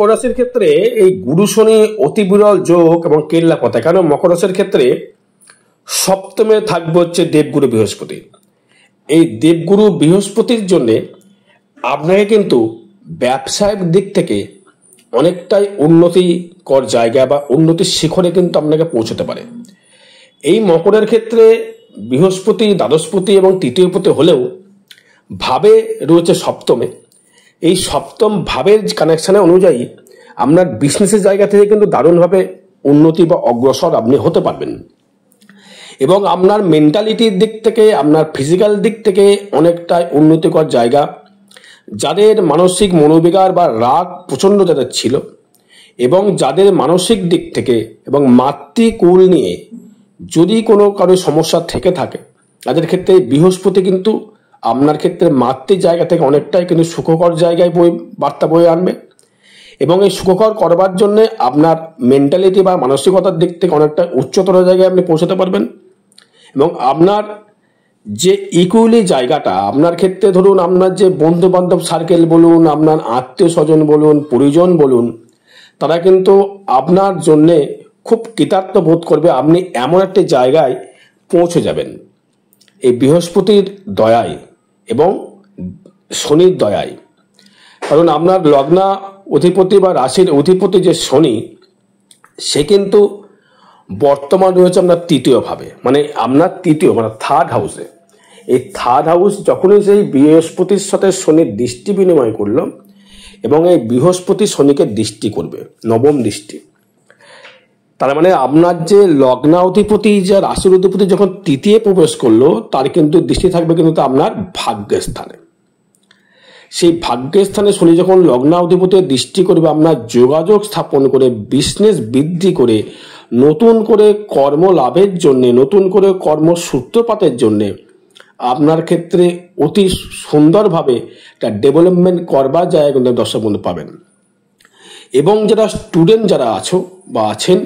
মকর রাশির ক্ষেত্রে এই গুরু শনি অতি বিরল যোগ এবং কেল্লা পথে, কারণ মকর রাশির ক্ষেত্রে সপ্তমে থাকবে হচ্ছে দেবগুরু বৃহস্পতি। এই দেবগুরু বৃহস্পতির জন্যে আপনাকে কিন্তু ব্যবসায়িক দিক থেকে অনেকটাই উন্নতিকর জায়গা বা উন্নতির শিখরে কিন্তু আপনাকে পৌঁছতে পারে। এই মকরের ক্ষেত্রে বৃহস্পতি দ্বাদশপতি এবং তৃতীয়পতি হলেও ভাবে রয়েছে সপ্তমে। এই সপ্তম ভাবের কানেকশনে অনুযায়ী আপনার বিজনেসের জায়গা থেকে কিন্তু দারুণভাবে উন্নতি বা অগ্রসর আপনি হতে পারবেন, এবং আপনার মেন্টালিটির দিক থেকে আপনার ফিজিক্যাল দিক থেকে অনেকটাই উন্নতিকর জায়গা। যাদের মানসিক মনোবিকার বা রাগ প্রচণ্ড যাদের ছিল এবং যাদের মানসিক দিক থেকে এবং মাতৃকুল নিয়ে যদি কোনো কারো সমস্যা থেকে থাকে, তাদের ক্ষেত্রে বৃহস্পতি কিন্তু আপনার ক্ষেত্রে মাতৃ জায়গা থেকে অনেকটাই কিন্তু সুখকর জায়গায় বার্তা বয়ে আনবে, এবং এই সুখকর করবার জন্য আপনার মেন্টালিটি বা মানসিকতার দিক থেকে অনেকটা উচ্চতর জায়গায় আপনি পৌঁছাতে পারবেন। এবং আপনার যে ইকুয়ালি জায়গাটা আপনার ক্ষেত্রে, ধরুন আপনার যে বন্ধু বান্ধব সার্কেল বলুন, আপনার আত্মীয় স্বজন বলুন, পরিজন বলুন, তারা কিন্তু আপনার জন্যে খুব কৃতার্থ বোধ করবে। আপনি এমন একটি জায়গায় পৌঁছে যাবেন এই বৃহস্পতির দয়ায় এবং শনির দয়ায়। কারণ আপনার লগ্না অধিপতি বা রাশির অধিপতি যে শনি, সে কিন্তু বর্তমান রয়েছে আপনার তৃতীয় ভাবে, মানে আপনার তৃতীয় মানে থার্ড হাউসে। এই থার্ড হাউস যখনই সেই বৃহস্পতির সাথে শনির দৃষ্টি বিনিময় করলো, এবং এই বৃহস্পতি শনিকে দৃষ্টি করবে, নবম দৃষ্টি। তার মানে আপনার যে লগ্না অধিপতি যে রাশির অধিপতি যখন তৃতীয় প্রবেশ করলো, তার কিন্তু দৃষ্টি থাকবে কিন্তু আপনার ভাগ্যের স্থানে। সেই ভাগ্যের স্থানে শনি যখন লগ্না অধিপতির দৃষ্টি করবে, আপনার যোগাযোগ স্থাপন করে বিজনেস বৃদ্ধি করে নতুন করে কর্ম লাভের জন্যে, নতুন করে কর্ম সূত্রপাতের জন্যে আপনার ক্ষেত্রে অতি সুন্দরভাবে একটা ডেভেলপমেন্ট করবার জায়গা কিন্তু দর্শক বন্ধু পাবেন। এবং যারা স্টুডেন্ট যারা আছো বা আছেন,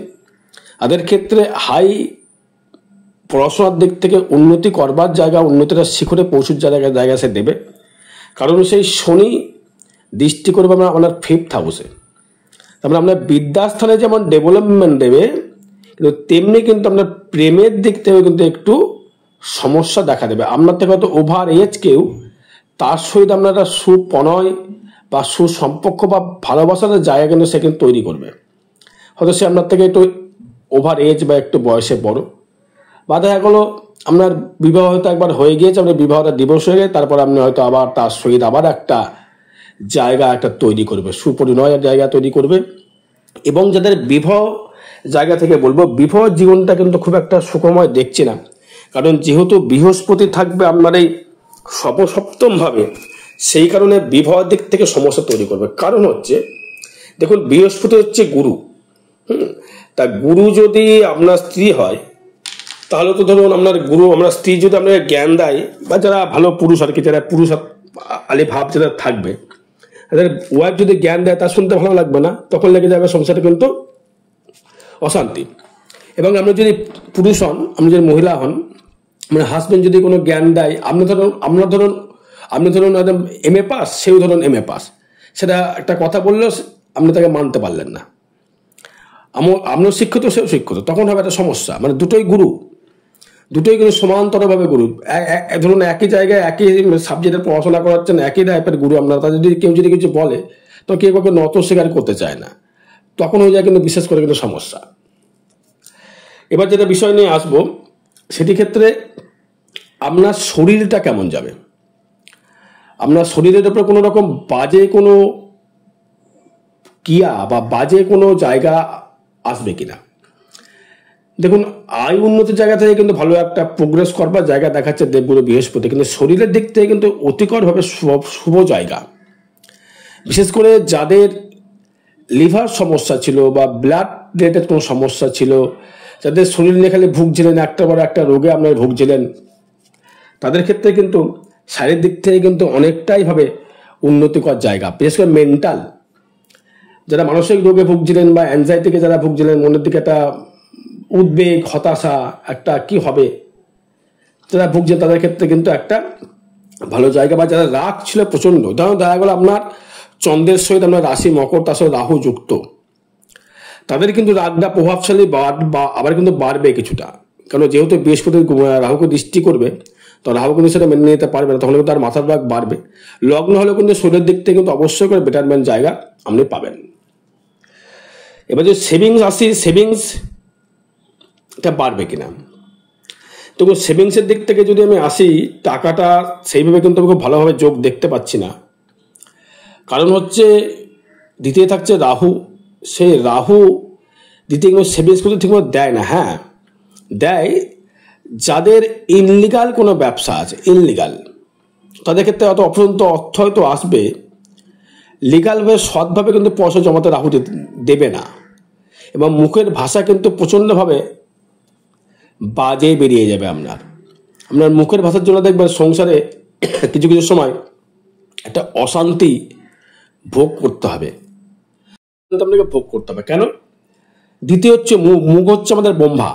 তাদের ক্ষেত্রে হাই পড়াশোনার দিক থেকে উন্নতি করবার জায়গা, উন্নতিটা শিখরে পৌঁছার জায়গা সে দেবে। কারণ সেই শনি দৃষ্টি করবে আপনার ফিফথ হাউসে। তারপরে আপনার বিদ্যাস্থানে যেমন ডেভেলপমেন্ট দেবে, কিন্তু তেমনি কিন্তু আপনার প্রেমের দিক থেকে কিন্তু একটু সমস্যা দেখা দেবে। আপনার থেকে হয়তো ওভার এজ কেউ, তার সহিত আপনার একটা সুপনয় বা সুসম্পর্ক বা ভালোবাসার জায়গা কিন্তু সে কিন্তু তৈরি করবে। হয়তো সে আপনার থেকে একটু ওভার এজ বা একটু বয়সে বড়, বা দেখা গেলো আপনার বিবাহ হয়তো একবার হয়ে গিয়েছে, আপনার বিবাহটা দিবস হয়ে গেছে, তারপর আপনি হয়তো আবার তার সহিত আবার একটা জায়গা একটা তৈরি করবে, সুপরিণয়ের জায়গা তৈরি করবে। এবং যাদের বিবাহ জায়গা থেকে বলবো, বিবাহ জীবনটা কিন্তু খুব একটা সুখময় দেখছি না। কারণ যেহেতু বৃহস্পতি থাকবে আপনার এই সপ্তম ভাবে, সেই কারণে বিবাহ দিক থেকে সমস্যা তৈরি করবে। কারণ হচ্ছে, দেখুন বৃহস্পতি হচ্ছে গুরু। তা গুরু যদি আপনার স্ত্রী হয়, তাহলে তো ধরুন আপনার গুরু, আপনার স্ত্রী যদি আপনাকে জ্ঞান দেয়, বা যারা ভালো পুরুষ আর কি, যারা পুরুষ আলি ভাব যারা থাকবে, তাদের ওয়াইফ যদি জ্ঞান দেয়, তা শুনতে ভালো লাগবে না, তখন লেগে যাবে সংসারে কিন্তু অশান্তি। এবং আপনি যদি পুরুষ হন, আপনি যদি মহিলা হন, মানে হাজবেন্ড যদি কোনো জ্ঞান দেয়, আপনি ধরুন একদম MA পাস, সেও ধরুন MA পাস, সেটা একটা কথা বললেও আপনি তাকে মানতে পারলেন না। আপনিও শিক্ষিত, সেও শিক্ষিত, তখন হবে একটা সমস্যা। মানে দুটোই গুরু সমান্তরভাবে গুরু। ধরুন একই জায়গায় একই সাবজেক্টের পড়াশোনা করাচ্ছেন, একই টাইপের গুরু আপনার, তাদের যদি কেউ কিছু বলে, তো কেউ কাউকে নত স্বীকার করতে চায় না, তখন হয়ে যায় কিন্তু বিশেষ করে কিন্তু সমস্যা। এবার যেটা বিষয় নিয়ে আসবো, সেটি ক্ষেত্রে আপনার শরীরটা কেমন যাবে, আপনার শরীরের উপরে কোনো রকম বাজে কোনো ক্রিয়া বা বাজে কোনো জায়গা আসবে কিনা। দেখুন আয় উন্নতির জায়গা থেকে কিন্তু ভালো একটা প্রোগ্রেস করবার জায়গা দেখাচ্ছে দেবগুরু বৃহস্পতি, কিন্তু শরীরের দিক থেকে কিন্তু অতিকরভাবে শুভ জায়গা। বিশেষ করে যাদের লিভার সমস্যা ছিল বা ব্লাড রিলেটেড কোনো সমস্যা ছিল, যাদের শরীর নিয়ে খালি ভুগছিলেন, একটা বড় একটা রোগে আপনারা ভুগছিলেন, তাদের ক্ষেত্রে কিন্তু শারীরিক দিক থেকে কিন্তু অনেকটাই ভাবে উন্নতিকর জায়গা। বিশেষ করে মেন্টাল, যারা মানসিক রোগে ভুগছিলেন বা অ্যাংজাইটিকে যারা ভুগছিলেন, মনের দিকে একটা উদ্বেগ, হতাশা, একটা কি হবে যারা ভুগছেন, তাদের ক্ষেত্রে কিন্তু একটা ভালো জায়গা। বা যারা রাগ ছিল প্রচন্ড, উদাহরণ দেখা গেল আপনার চন্দ্রের সহিত আপনার রাশি মকর, তার সঙ্গে রাহু যুক্ত, তাদের কিন্তু রাগটা প্রভাবশালী আবার কিন্তু বাড়বে কিছুটা। কারণ যেহেতু বৃহস্পতি রাহুকে দৃষ্টি করবে, তো রাহু কিন্তু সেটা মেনে নিতে পারবে না, তখন কিন্তু তার মাথার রাগ বাড়বে। লগ্ন হলেও কিন্তু শরীরের দিক থেকে কিন্তু অবশ্যই করে বেটারমেন্ট জায়গা আপনি পাবেন। এবার যদি সেভিংস আসি, সেভিংসটা বাড়বে কিনা, তো সেভিংসের দিক থেকে যদি আমি আসি, টাকাটা সেইভাবে কিন্তু আমি খুব ভালোভাবে যোগ দেখতে পাচ্ছি না। কারণ হচ্ছে দ্বিতীয় থাকছে রাহু, সেই রাহু দ্বিতীয় কিন্তু সেভিংস কিন্তু ঠিকমতো দেয় না। হ্যাঁ দেয়, যাদের ইনলিগাল কোনো ব্যবসা আছে, ইনলিগাল, তাদের ক্ষেত্রে অত অপরন্ত অর্থ হয়তো আসবে, লিগালভাবে সৎভাবে কিন্তু পয়সা জমাতে রাহু দেবে না। এবং মুখের ভাষা কিন্তু প্রচণ্ডভাবে বাজে বেরিয়ে যাবে আপনার মুখের ভাষার জন্য দেখবেন সংসারে কিছু কিছু সময় একটা অশান্তি ভোগ করতে হবে, আপনাকে ভোগ করতে হবে। কেন? দ্বিতীয় হচ্ছে মুখ হচ্ছে আমাদের ব্রহ্মা।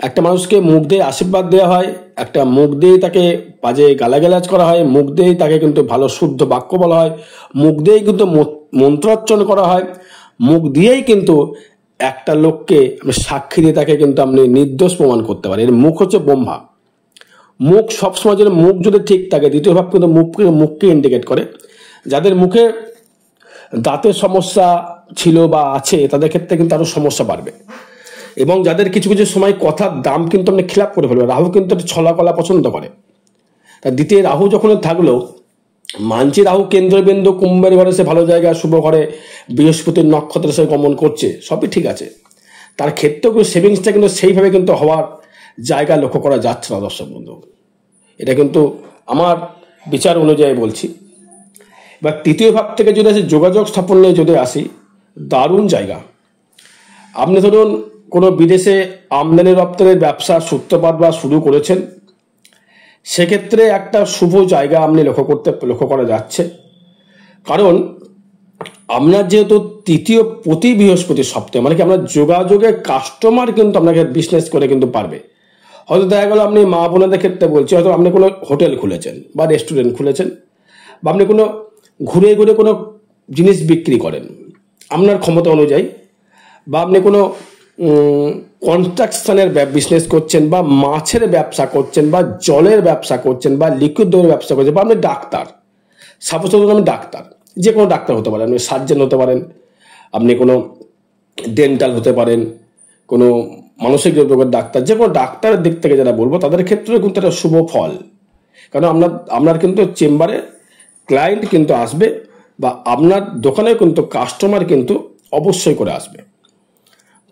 একটা মানুষকে মুখ দিয়ে আশীর্বাদ দেওয়া হয়, একটা মুখ দিয়ে তাকে বাজে গালাগালাজ করা হয়, মুখ দিয়েই তাকে কিন্তু ভালো শুদ্ধ বাক্য বলা হয়, মুখ দিয়েই কিন্তু মন্ত্রোচ্চারণ করা হয়, মুখ দিয়েই কিন্তু একটা লোককে সাক্ষী দিয়ে তাকে কিন্তু আপনি নির্দোষ প্রমাণ করতে পারেন। এর মুখ হচ্ছে ব্রহ্মা। মুখ সবসময় যেন মুখ যদি ঠিক থাকে, দ্বিতীয় ভাব কিন্তু মুখকে ইন্ডিকেট করে। যাদের মুখে দাঁতের সমস্যা ছিল বা আছে, তাদের ক্ষেত্রে কিন্তু আরো সমস্যা বাড়বে। এবং যাদের কিছু কিছু সময় কথার দাম কিন্তু আপনি খিলাপ করে ফেলবে। রাহু কিন্তু ছলা কলা পছন্দ করে। তার দ্বিতীয় রাহু যখন থাকলো, মানছি রাহু কেন্দ্রবিন্দু কুম্ভের ঘরে, সে ভালো জায়গা শুভ ঘরে বৃহস্পতির নক্ষত্রে সে গমন করছে, সবই ঠিক আছে। তার ক্ষেত্রেও কিন্তু সেভিংসটা কিন্তু সেইভাবে কিন্তু হওয়ার জায়গা লক্ষ্য করা যাচ্ছে না দর্শক বন্ধু। এটা কিন্তু আমার বিচার অনুযায়ী বলছি। এবার তৃতীয় ভাব থেকে যদি আসি, যোগাযোগ স্থাপনে যদি আসি, দারুণ জায়গা। আপনি ধরুন কোনো বিদেশে আমদানি রপ্তানির ব্যবসা সূত্রপাত বা শুরু করেছেন, সেক্ষেত্রে একটা শুভ জায়গা আপনি লক্ষ্য করা যাচ্ছে। কারণ আপনার যেহেতু তৃতীয় প্রতি বৃহস্পতি সপ্তাহে, মানে কি আপনার যোগাযোগের কাস্টমার কিন্তু আপনাকে বিজনেস করে কিন্তু পারবে। হয়তো দেখা গেল আপনি মা বোনদের ক্ষেত্রে বলছি, হয়তো আপনি কোনো হোটেল খুলেছেন বা রেস্টুরেন্ট খুলেছেন, বা আপনি কোনো ঘুরে ঘুরে কোনো জিনিস বিক্রি করেন আপনার ক্ষমতা অনুযায়ী, বা আপনি কোনো কনস্ট্রাকশনের বিজনেস করছেন, বা মাছের ব্যবসা করছেন, বা জলের ব্যবসা করছেন, বা লিকুইড দইয়ের ব্যবসা করছেন, বা আপনি ডাক্তার, সাপোজ আপনি ডাক্তার, যে কোনো ডাক্তার হতে পারেন, আপনি সার্জন হতে পারেন, আপনি কোনো ডেন্টাল হতে পারেন, কোনো মানসিক রোগের ডাক্তার, যে কোনো ডাক্তারের দিক থেকে যারা বলবো, তাদের ক্ষেত্রেও কিন্তু একটা শুভ ফল। কারণ আপনার কিন্তু চেম্বারে ক্লায়েন্ট কিন্তু আসবে, বা আপনার দোকানে কিন্তু কাস্টমার কিন্তু অবশ্যই করে আসবে।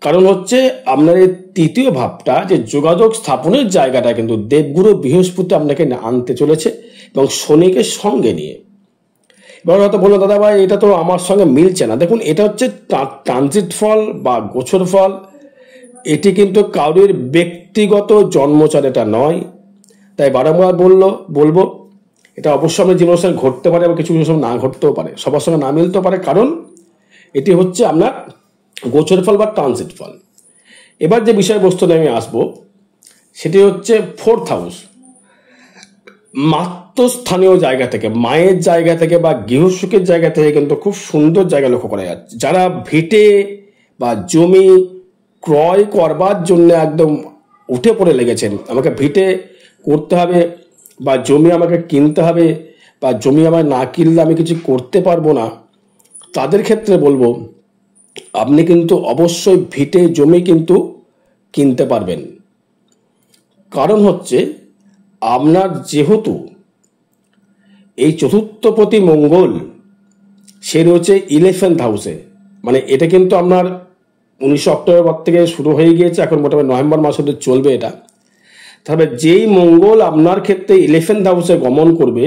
কারণ হচ্ছে আপনার এই তৃতীয় ভাবটা, যে যোগাযোগ স্থাপনের জায়গাটা কিন্তু দেবগুরু বৃহস্পতি আপনাকে আনতে চলেছে, এবং শনিকে সঙ্গে নিয়ে। এবার হয়তো বললো, দাদা ভাই এটা তো আমার সঙ্গে মিলছে না। দেখুন, এটা হচ্ছে ট্রানজিট ফল বা গোচর ফল। এটি কিন্তু কারোর ব্যক্তিগত জন্মচার এটা নয়। তাই বারংবার বলবো, এটা অবশ্যই আপনার জীবনের সঙ্গে ঘটতে পারে, এবং কিছু কিছু সময় না ঘটতেও পারে, সবার সঙ্গে না মিলতেও পারে। কারণ এটি হচ্ছে আপনার গোচর ফল বা ট্রানজিট ফল। এবার যে বিষয়বস্তুতে আমি আসবো, সেটি হচ্ছে ফোর্থ হাউস। মাতৃস্থানীয় জায়গা থেকে, মায়ের জায়গা থেকে বা গৃহসুখের জায়গা থেকে কিন্তু খুব সুন্দর জায়গা লক্ষ্য করা যাচ্ছে। যারা ভিটে বা জমি ক্রয় করবার জন্য একদম উঠে পড়ে লেগেছেন, আমাকে ভিটে করতে হবে, বা জমি আমাকে কিনতে হবে, বা জমি আমার না কিনলে আমি কিছু করতে পারবো না, তাদের ক্ষেত্রে বলবো আপনি কিন্তু অবশ্যই ভিটে জমি কিন্তু কিনতে পারবেন। কারণ হচ্ছে আপনার যেহেতু এই চতুর্থপতি মঙ্গল সে রয়েছে 11th হাউসে, মানে এটা কিন্তু আপনার 19 অক্টোবর পর থেকে শুরু হয়ে গিয়েছে, এখন মোটামুটি নভেম্বর মাস অবধি চলবে এটা। তবে যেই মঙ্গল আপনার ক্ষেত্রে 11th হাউসে গমন করবে,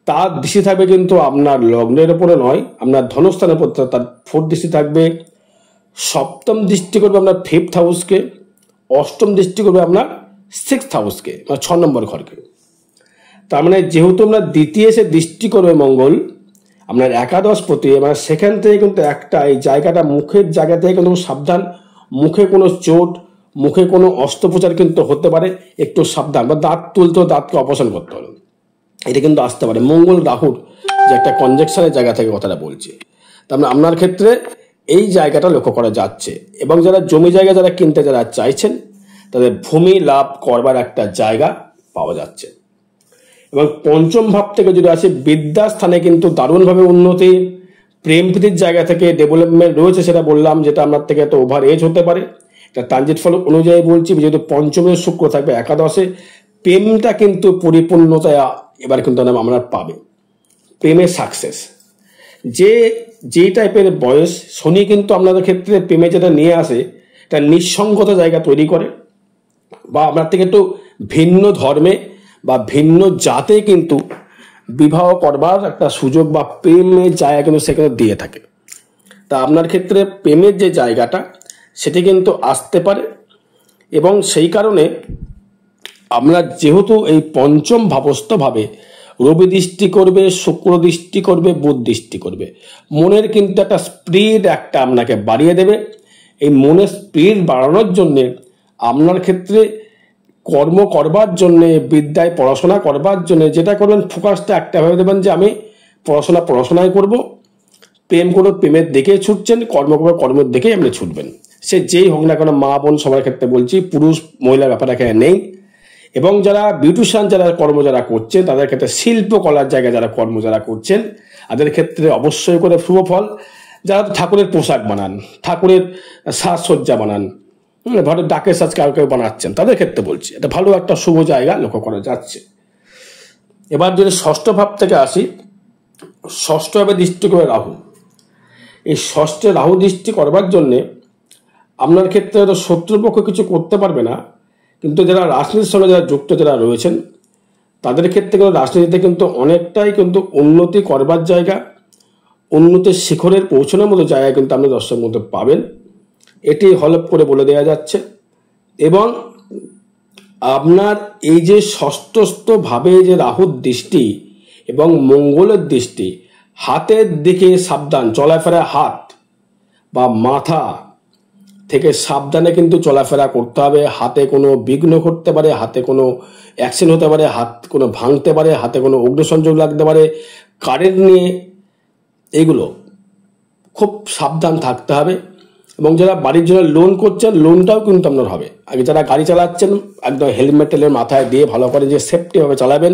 তার দৃষ্টি থাকবে কিন্তু আপনার লগ্নের উপরে নয়, আপনার ধনস্থানের উপর তার 4th দৃষ্টি থাকবে। সপ্তম দৃষ্টি করবে আপনার 5th হাউসকে, অষ্টম দৃষ্টি করবে আপনার 6th হাউসকে, মানে 6 নম্বর ঘরকে। তার মানে যেহেতু আপনার দ্বিতীয় সে দৃষ্টি করবে মঙ্গল আপনার একাদশ প্রতি, মানে সেখান থেকে কিন্তু একটা এই জায়গাটা, মুখের জায়গা থেকে কিন্তু সাবধান। মুখে কোনো চোট, মুখে কোনো অস্ত্রোপচার কিন্তু হতে পারে, একটু সাবধান। বা দাঁত তুলতে, দাঁতকে অপারেশন করতে হবে, এটা কিন্তু আসতে পারে। মঙ্গল রাহুর যে একটা কনজাংশনের জায়গা থেকে কথাটা বলছি। তার মানে আপনার ক্ষেত্রে এই জায়গাটা লক্ষ্য করা যাচ্ছে। এবং যারা জমি জায়গা যারা কিনতে যারা চাইছেন তাদের ভূমি লাভ করবার একটা জায়গা পাওয়া যাচ্ছে। এবং পঞ্চম ভাব থেকে যদি আসে, বিদ্যাস্থানে কিন্তু দারুণভাবে উন্নতি, প্রেম প্রীতির জায়গা থেকে ডেভেলপমেন্ট রয়েছে, সেটা বললাম, যেটা আপনার থেকে একটা ওভার এজ হতে পারে। এটা ট্রানজিট ফল অনুযায়ী বলছি, যেহেতু পঞ্চমে শুক্র থাকবে একাদশে, প্রেমটা কিন্তু পরিপূর্ণতা এবার কিন্তু আমরা পাবে, প্রেমের সাকসেস। যে টাইপের বয়স, শনি কিন্তু আপনাদের ক্ষেত্রে প্রেমে যেটা নিয়ে আসে, এটা নিঃসঙ্গতা জায়গা তৈরি করে, বা আপনার থেকে একটু ভিন্ন ধর্মে বা ভিন্ন জাতে কিন্তু বিবাহ করবার একটা সুযোগ বা প্রেমের জায়গা কিন্তু সেখানে দিয়ে থাকে। তা আপনার ক্ষেত্রে প্রেমের যে জায়গাটা সেটি কিন্তু আসতে পারে। এবং সেই কারণে আমরা যেহেতু এই পঞ্চম ভাবস্থভাবে রবি দৃষ্টি করবে, শুক্র দৃষ্টি করবে, বুধ দৃষ্টি করবে, মনের কিন্তু একটা স্পিড একটা আপনাকে বাড়িয়ে দেবে। এই মনের স্পিড বাড়ানোর জন্যে আপনার ক্ষেত্রে কর্ম করবার জন্যে, বিদ্যায় পড়াশোনা করবার জন্যে যেটা করবেন, ফোকাসটা একটা ভাবে দেবেন যে আমি পড়াশোনায় করব, প্রেম করবো প্রেমের দিকেই ছুটছেন, কর্ম করবো কর্মের দিকেই আপনি ছুটবেন। সে যেই হোক না কেন, মা বোন সবার ক্ষেত্রে বলছি, পুরুষ মহিলার ব্যাপার এখানে নেই। এবং যারা বিউটিশিয়ান যারা কর্ম যারা করছেন, তাদের ক্ষেত্রে শিল্পকলার জায়গায় যারা কর্ম যারা করছেন, তাদের ক্ষেত্রে অবশ্যই করে শুভ ফল। যারা ঠাকুরের পোশাক বানান, ঠাকুরের সাজসজ্জা বানান, ভালো ডাকের সাজ কাউ কেউ বানাচ্ছেন, তাদের ক্ষেত্রে বলছি এটা ভালো একটা শুভ জায়গা লক্ষ্য করা যাচ্ছে। এবার যদি ষষ্ঠ ভাব থেকে আসি, ষষ্ঠ ভাবে দৃষ্টি করে রাহু। এই ষষ্ঠে রাহু দৃষ্টি করবার জন্যে আপনার ক্ষেত্রে হয়তো শত্রুপক্ষ কিছু করতে পারবে না, কিন্তু যারা রাজনীতির সঙ্গে যারা যুক্ত যারা রয়েছেন, তাদের ক্ষেত্রে কিন্তু রাজনীতিতে কিন্তু অনেকটাই কিন্তু উন্নতি করবার জায়গা, উন্নতির শিখরের পৌঁছানোর মতো জায়গা কিন্তু আপনি দর্শক মধ্যে পাবেন, এটি হলপ করে বলে দেওয়া যাচ্ছে। এবং আপনার এই যে ষষ্ঠস্থ ভাবে যে রাহুর দৃষ্টি এবং মঙ্গলের দৃষ্টি, হাতের দিকে সাবধান, চলাফেরা হাত বা মাথা থেকে সাবধানে কিন্তু চলাফেরা করতে হবে। হাতে কোনো বিঘ্ন ঘটতে পারে, হাতে কোনো অ্যাক্সিডেন্ট হতে পারে, হাত কোনো ভাঙতে পারে, হাতে কোনো অগ্নিসংযোগ লাগতে পারে, কারেন্ট নিয়ে, এগুলো খুব সাবধান থাকতে হবে। এবং যারা বাড়ির জন্য লোন করছেন, লোনটাও কিন্তু আপনার হবে। আগে যারা গাড়ি চালাচ্ছেন, একদম হেলমেট মাথায় দিয়ে ভালো করে যে সেফটিভাবে চালাবেন,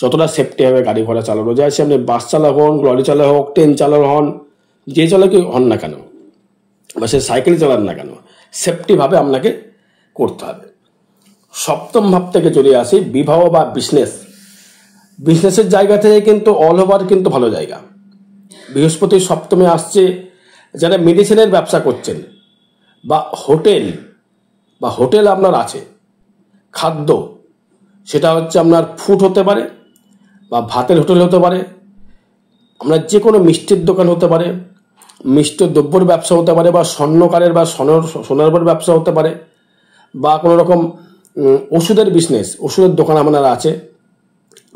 যতটা সেফটিভাবে গাড়ি ঘোড়া চালানো যায়, সে আপনি বাস চালক হন, লরি চালক হোক, ট্রেন চালক হন, যে চালকই হন না কেন, বা সে সাইকেল চালান না কেন, সেফটিভাবে আপনাকে করতে হবে। সপ্তম ভাব থেকে চলে আসি বিবাহ বা বিজনেসের জায়গা থেকে কিন্তু অল ওভার কিন্তু ভালো জায়গা। বৃহস্পতি সপ্তমে আসছে। যারা মেডিসিনের ব্যবসা করছেন বা হোটেল আপনার আছে, খাদ্য, সেটা হচ্ছে আপনার ফুড হতে পারে বা ভাতের হোটেল হতে পারে, আপনার যে কোনো মিষ্টির দোকান হতে পারে, মিষ্টি দ্রব্যর ব্যবসা হতে পারে, বা স্বর্ণকারের বা সোনার ব্যবসা হতে পারে, বা কোনো রকম ওষুধের বিজনেস, ওষুধের দোকান আপনার আছে,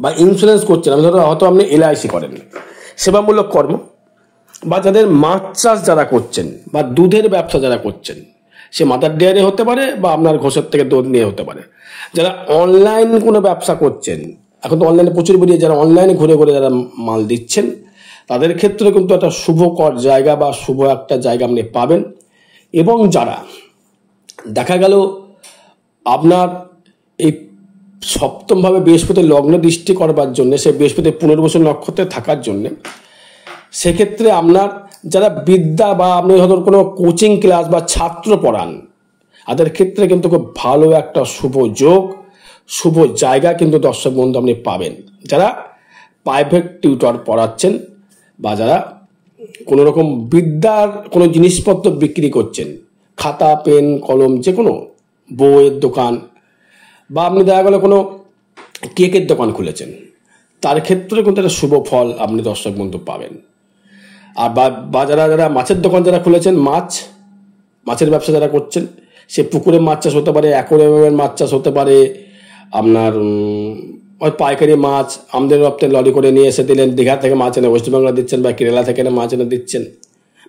বা ইন্স্যুরেন্স করছেন, হয়তো আপনি LIC করেন, সেবামূলক কর্ম, বা যাদের মাছ চাষ যারা করছেন বা দুধের ব্যবসা যারা করছেন, সে মাদার ডেয়ারি হতে পারে বা আপনার ঘোষের থেকে দুধ নিয়ে হতে পারে। যারা অনলাইন কোনো ব্যবসা করছেন, এখন তো অনলাইনে প্রচুর বেরিয়ে, যারা অনলাইনে ঘুরে ঘুরে যারা মাল দিচ্ছেন, তাদের ক্ষেত্রে কিন্তু একটা শুভকর জায়গা বা শুভ একটা জায়গা আপনি পাবেন। এবং যারা দেখা গেল আপনার এই সপ্তমভাবে বৃহস্পতি লগ্ন দৃষ্টি করবার জন্য, সে বৃহস্পতি পুনর্বসু নক্ষত্রে থাকার জন্য, সেক্ষেত্রে আপনার যারা বিদ্যা বা আপনি হয়তো কোনো কোচিং ক্লাস বা ছাত্র পড়ান, তাদের ক্ষেত্রে কিন্তু খুব ভালো একটা শুভ যোগ, শুভ জায়গা কিন্তু দর্শক বন্ধু আপনি পাবেন। যারা প্রাইভেট টিউটর পড়াচ্ছেন বা যারা কোনো রকম বিদ্যার কোনো জিনিসপত্র বিক্রি করছেন, খাতা পেন কলম যে কোনো বইয়ের দোকান, বা আপনি দেখা গেলো কোনো কেকের দোকান খুলেছেন, তার ক্ষেত্রে কিন্তু একটা শুভ ফল আপনি দর্শক বন্ধু পাবেন। আর বা যারা মাছের দোকান যারা খুলেছেন, মাছের ব্যবসা যারা করছেন, সে পুকুরে মাছ চাষ হতে পারে, অ্যাকোয়ারিয়ামের মাছ চাষ হতে পারে, আপনার পাইকারি মাছ আমদানি রপ্তানি লরি করে নিয়ে এসে দিলেন, দীঘা থেকে মাছ এনে ওয়েস্ট বেঙ্গল দিচ্ছেন, বা কেরালা থেকে এনে মাছ এনে দিচ্ছেন,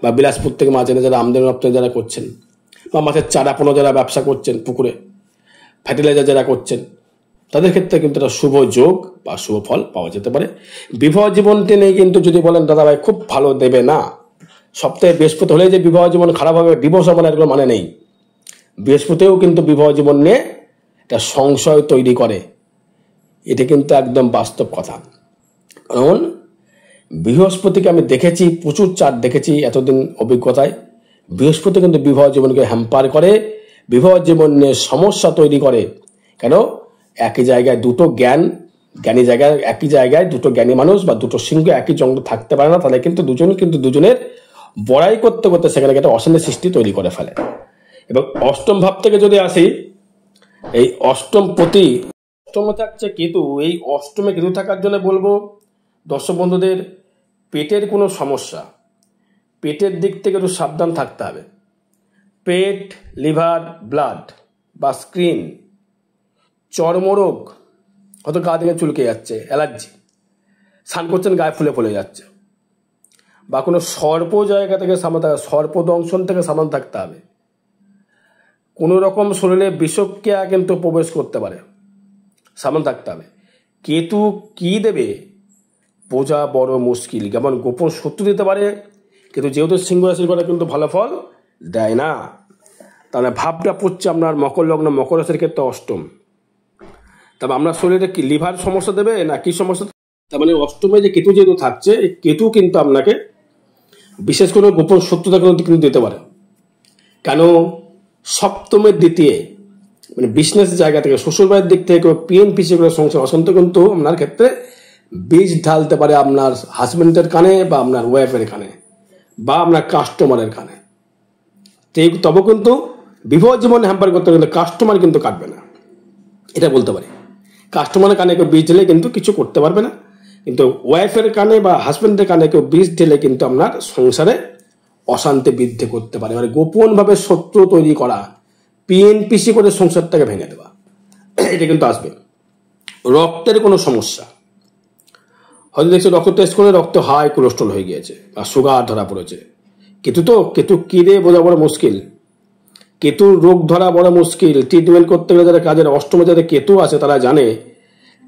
বা বিলাসপুর থেকে মাছ এনে যারা আমদানি রপ্তানি যারা করছেন, বা মাছের চারা পোনা যারা ব্যবসা করছেন, পুকুরে ফার্টিলাইজার যারা করছেন, তাদের ক্ষেত্রে কিন্তু একটা শুভ যোগ বা শুভ ফল পাওয়া যেতে পারে। বিবাহ জীবনটি নেই কিন্তু যদি বলেন দাদা ভাই খুব ভালো দেবে না, সপ্তাহে বৃহস্পতি হলে যে বিবাহ জীবন খারাপ হবে, ডিভোর্স হবে না, এরকম মানে নেই। বৃহস্পতিও কিন্তু বিবাহ জীবন নিয়ে একটা সংশয় তৈরি করে, এটা কিন্তু একদম বাস্তব কথা। কারণ বৃহস্পতিকে আমি দেখেছি, প্রচুর চার্ট দেখেছি এতদিন অভিজ্ঞতায়, বৃহস্পতি কিন্তু বিবাহ জীবনকে হ্যাম্পার করে, বিবাহ জীবন নিয়ে সমস্যা তৈরি করে। কেন? একই জায়গায় দুটো জ্ঞানী জায়গায়, একই জায়গায় দুটো জ্ঞানী মানুষ বা দুটো সিংহ একই জঙ্গল থাকতে পারে না, তাহলে কিন্তু দুজনের বড়াই করতে করতে সেখানে একটা অশান্তির সৃষ্টি তৈরি করে ফেলে। এবং অষ্টম ভাব থেকে যদি আসি, এই অষ্টমে থাকছে কেতু। এই অষ্টমে কেতু থাকার জন্য বলবো দর্শক বন্ধুদের, পেটের কোনো সমস্যা, পেটের দিক থেকে একটু সাবধান থাকতে হবে। পেট, লিভার, ব্লাড বা স্ক্রিন, চর্মরোগ, হয়তো গা থেকে চুলকে যাচ্ছে, অ্যালার্জি, স্নান করছেন গায়ে ফুলে ফুলে যাচ্ছে, বা কোনো সর্প জায়গা থেকে সর্প দংশন থেকে সাবধান থাকতে হবে। কোনো রকম শরীরে বিষক্রিয়া কিন্তু প্রবেশ করতে পারে, সাবধান থাকতে হবে। কেতু কি দেবে বোঝা বড় মুশকিল, যেমন গোপন শত্রু দিতে পারে, কিন্তু যেহেতু সিংহ রাশির করে কিন্তু ভালো ফল দেয় না। তাহলে ভাবটা পড়ছে আপনার মকর লগ্ন, মকর রাশির ক্ষেত্রে অষ্টম। তবে আপনার শরীরে কি লিভার সমস্যা দেবে না কি সমস্যা? তার মানে অষ্টমে যে কেতু যেহেতু থাকছে, এই কেতু কিন্তু আপনাকে বিশেষ করে গোপন শত্রুতা কিন্তু দিতে পারে। কেন? সপ্তমের দ্বিতীয় মানে বিজনেস জায়গা থেকে, শ্বশুরবাড়ির দিক থেকে পিএনপিসি করে সংসার অশান্তি কিন্তু আপনার ক্ষেত্রে বীজ ঢালতে পারে আপনার হাজবেন্ডের কানে বা আপনার ওয়াইফের কানে বা আপনার কাস্টমারের কানে। তবে কিন্তু বিবাহ জীবনে হ্যাম্পার করতে গেলে কাস্টমার কিন্তু কাটবে না, এটা বলতে পারি। কাস্টমারের কানে কেউ বীজ ঢেলে কিন্তু কিছু করতে পারবে না, কিন্তু ওয়াইফের কানে বা হাজবেন্ডের কানে কেউ বীজ ঢেলে কিন্তু আপনার সংসারে অশান্তি বৃদ্ধি করতে পারে। মানে গোপনভাবে শত্রু তৈরি করা, পিএনপিসি করে সংসারটাকে ভেঙে দেওয়া, এটা কিন্তু আসবে। রক্তের কোনো সমস্যা, হয়তো দেখছি রক্ত টেস্ট করে রক্ত হাই কোলেস্ট্রল হয়ে গিয়েছে বা সুগার ধরা পড়েছে। কেতু কি রে বোঝা বড় মুশকিল, কেতুর রোগ ধরা বড় মুশকিল। ট্রিটমেন্ট করতে গেলে যারা কাজের অষ্টমে যাদের কেতু আছে তারা জানে,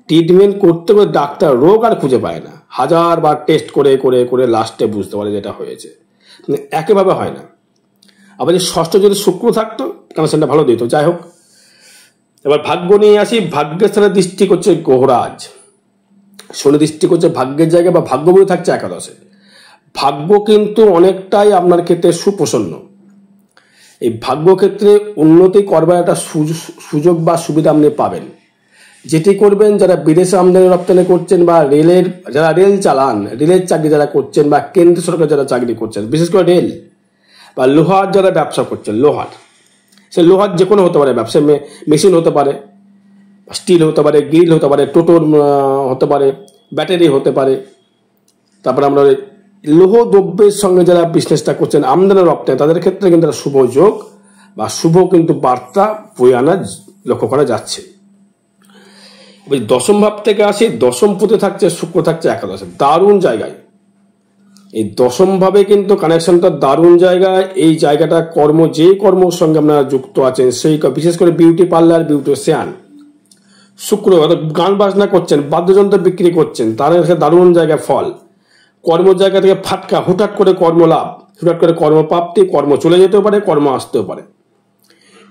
ট্রিটমেন্ট করতে গেলে ডাক্তার রোগ আর খুঁজে পায় না, হাজারবার টেস্ট করে করে করে লাস্টে বুঝতে পারে যেটা হয়েছে। একেভাবে হয় না। আবার যে ষষ্ঠ যদি শুক্র থাকতো কানেকশনটা ভালো দিত। যাই হোক, এবার ভাগ্য নিয়ে আসি। ভাগ্যের স্থানে দৃষ্টি করছে গ্রহরাজ, শনি দৃষ্টি করছে ভাগ্যের জায়গায় বা ভাগ্য বলে থাকছে একাদশে। ভাগ্য কিন্তু অনেকটাই আপনার ক্ষেত্রে সুপ্রসন্ন। এই ভাগ্য ক্ষেত্রে উন্নতি করবার একটা সুযোগ বা সুবিধা আপনি পাবেন, যেটি করবেন যারা বিদেশে আমদানি রপ্তানি করছেন বা যারা রেল চালান, রেলের চাকরি যারা করছেন বা কেন্দ্র সরকার যারা চাকরি করছেন, বিশেষ করে রেল বা লোহার যারা ব্যবসা করছেন, সে লোহার যে কোনো হতে পারে ব্যবসা, মেশিন হতে পারে, স্টিল হতে পারে, গ্রিল হতে পারে, টোটোর হতে পারে, ব্যাটারি হতে পারে। তারপরে আমরা লৌহ দ্রব্যের সঙ্গে যারা বিজনেসটা করছেন আমদানি রপ্তানি, তাদের ক্ষেত্রে কিন্তু একটা শুভ যোগ বা শুভ কিন্তু বার্তা বয়ে আনা লক্ষ্য করা যাচ্ছে। দশম ভাব থেকে আসি, দশম পথে থাকছে শুক্র, থাকছে একাদশে, দারুণ জায়গায়। এই দশম ভাবে কিন্তু কানেকশনটা দারুণ জায়গায়। এই জায়গাটা যে কর্মের সঙ্গে আপনারা যুক্ত আছেন, সেই বিশেষ করে বিউটি পার্লার, বিউটিশিয়ান, শুক্র গান বাজনা করছেন, বাদ্যযন্ত্র বিক্রি করছেন, তার দারুণ জায়গায় ফল। কর্ম জায়গা থেকে ফাটকা, হুটহাট করে কর্মলাভ, হুটহাট করে কর্মপ্রাপ্তি, কর্ম চলে যেতেও পারে, কর্ম আসতেও পারে।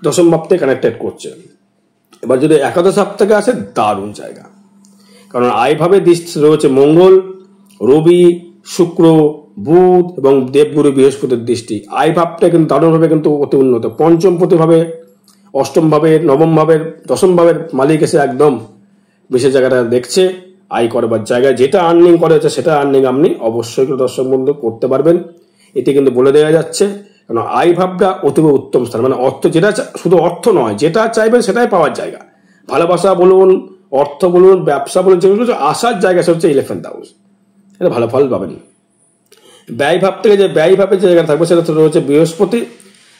দশম ভাব থেকে কানেক্টেড করছে। এবার যদি একাদশ ভাব থেকে আসে, দারুণ জায়গা। কারণ আয় ভাবে দৃষ্টি রয়েছে মঙ্গল, রবি, শুক্র, বুধ এবং দেবগুরু বৃহস্পতির দৃষ্টি। আয় ভাবটা কিন্তু দারুণভাবে কিন্তু অতি উন্নত। পঞ্চম প্রতিভাবে, অষ্টম ভাবের, নবম ভাবের, দশম ভাবের মালিক এসে একদম বিশেষ জায়গাটা দেখছে। আয় করবার জায়গায় যেটা আর্নিং করেছে সেটা আর্নিং আপনি অবশ্যই দর্শক বন্ধু করতে পারবেন, এটি কিন্তু বলে দেওয়া যাচ্ছে। কারণ আয় ভাবটা অতীব উত্তম স্থান, মানে অর্থ যেটা, শুধু অর্থ নয়, যেটা চাইবেন সেটাই পাওয়ার জায়গা। ভালোবাসা বলুন, অর্থ বলুন, ব্যবসা বলুন, যেগুলো আসার জায়গা সে হচ্ছে ইলেভেন্থ হাউস, এটা ভালো ফল পাবেন। ব্যয় ভাব থেকে যে ব্যয় ভাবের যে জায়গা থাকবে সেটা রয়েছে বৃহস্পতি।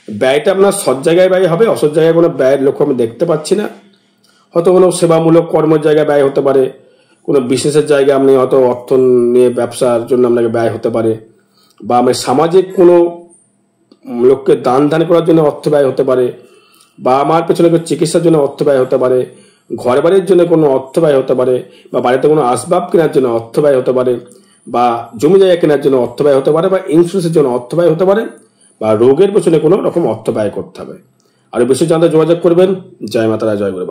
ব্যয়টা আপনার সৎ জায়গায় ব্যয় হবে, অসৎ জায়গায় কোনো ব্যয়ের লক্ষ্য আমি দেখতে পাচ্ছি না। হয়তো কোনো সেবামূলক কর্মের জায়গায় ব্যয় হতে পারে, কোনো বিজনেসের জায়গায় আপনি হয়তো অর্থ নিয়ে ব্যবসার জন্য আপনাকে ব্যয় হতে পারে, বা আমি সামাজিক কোনো লোককে দান করার জন্য অর্থ ব্যয় হতে পারে, বা আমার পেছনে চিকিৎসার জন্য অর্থ ব্যয় হতে পারে, ঘর বাড়ির জন্য কোনো অর্থ ব্যয় হতে পারে, বা বাড়িতে কোনো আসবাব কেনার জন্য অর্থ ব্যয় হতে পারে, বা জমি জায়গা কেনার জন্য অর্থ ব্যয় হতে পারে, বা ইন্স্যুরেন্সের জন্য অর্থ ব্যয় হতে পারে, বা রোগের পেছনে কোনো রকম অর্থ ব্যয় করতে হবে। আর বেশি জানতে যোগাযোগ করবেন। জয় মাতারা, জয় গুরু।